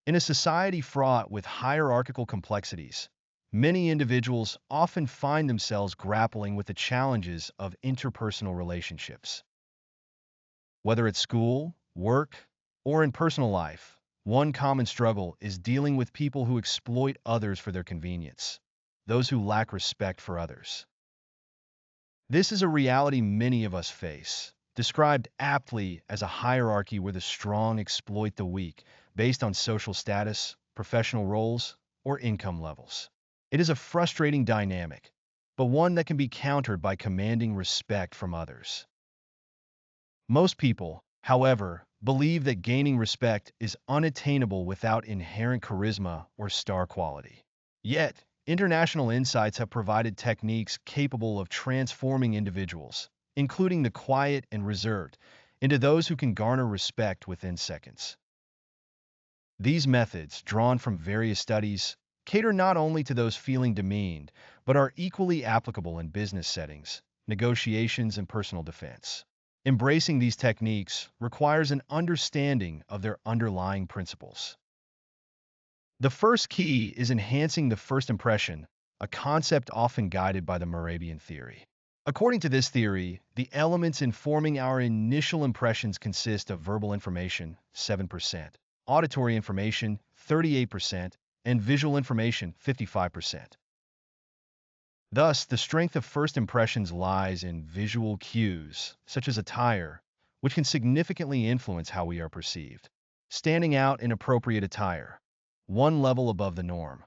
In a society fraught with hierarchical complexities, many individuals often find themselves grappling with the challenges of interpersonal relationships. Whether at school, work, or in personal life, one common struggle is dealing with people who exploit others for their convenience, those who lack respect for others. This is a reality many of us face, described aptly as a hierarchy where the strong exploit the weak based on social status, professional roles, or income levels. It is a frustrating dynamic, but one that can be countered by commanding respect from others. Most people, however, believe that gaining respect is unattainable without inherent charisma or star quality. Yet, international insights have provided techniques capable of transforming individuals, including the quiet and reserved, into those who can garner respect within seconds. These methods, drawn from various studies, cater not only to those feeling demeaned, but are equally applicable in business settings, negotiations, and personal defense. Embracing these techniques requires an understanding of their underlying principles. The first key is enhancing the first impression, a concept often guided by the Moravian theory. According to this theory, the elements informing our initial impressions consist of verbal information, 7%, auditory information, 38%, and visual information, 55%. Thus, the strength of first impressions lies in visual cues, such as attire, which can significantly influence how we are perceived. Standing out in appropriate attire, one level above the norm,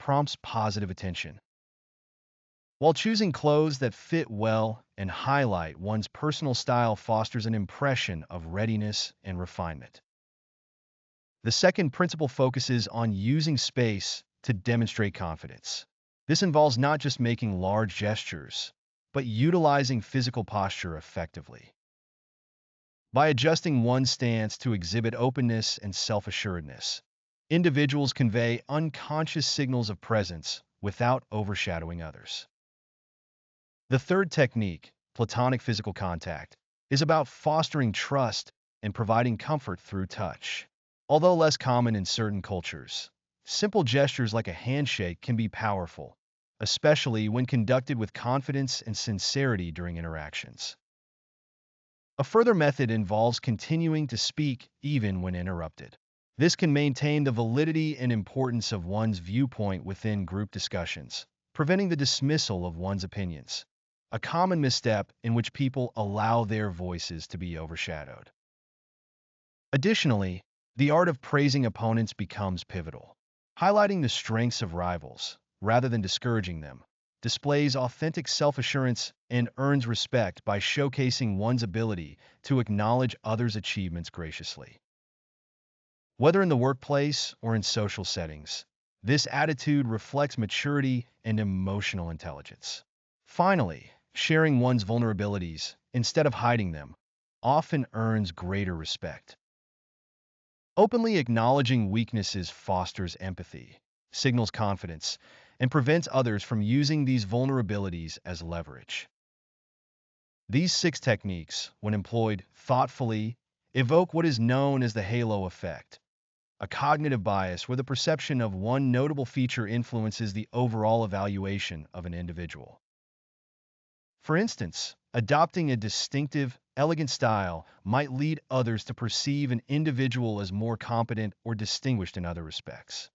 prompts positive attention, while choosing clothes that fit well and highlight one's personal style fosters an impression of readiness and refinement. The second principle focuses on using space to demonstrate confidence. This involves not just making large gestures, but utilizing physical posture effectively. By adjusting one's stance to exhibit openness and self-assuredness, individuals convey unconscious signals of presence without overshadowing others. The third technique, platonic physical contact, is about fostering trust and providing comfort through touch. Although less common in certain cultures, simple gestures like a handshake can be powerful, especially when conducted with confidence and sincerity during interactions. A further method involves continuing to speak even when interrupted. This can maintain the validity and importance of one's viewpoint within group discussions, preventing the dismissal of one's opinions, a common misstep in which people allow their voices to be overshadowed. Additionally, the art of praising opponents becomes pivotal. Highlighting the strengths of rivals, rather than discouraging them, displays authentic self-assurance and earns respect by showcasing one's ability to acknowledge others' achievements graciously. Whether in the workplace or in social settings, this attitude reflects maturity and emotional intelligence. Finally, sharing one's vulnerabilities, instead of hiding them, often earns greater respect. Openly acknowledging weaknesses fosters empathy, signals confidence, and prevents others from using these vulnerabilities as leverage. These 6 techniques, when employed thoughtfully, evoke what is known as the halo effect, a cognitive bias where the perception of one notable feature influences the overall evaluation of an individual. For instance, adopting a distinctive, elegant style might lead others to perceive an individual as more competent or distinguished in other respects.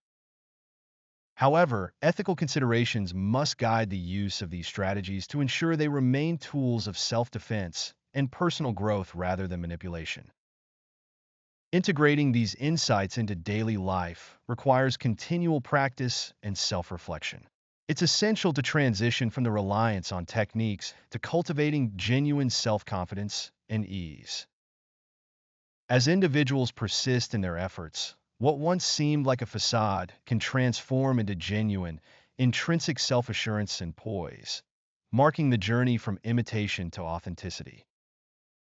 However, ethical considerations must guide the use of these strategies to ensure they remain tools of self-defense and personal growth rather than manipulation. Integrating these insights into daily life requires continual practice and self-reflection. It's essential to transition from the reliance on techniques to cultivating genuine self-confidence and ease. As individuals persist in their efforts, what once seemed like a facade can transform into genuine, intrinsic self-assurance and poise, marking the journey from imitation to authenticity.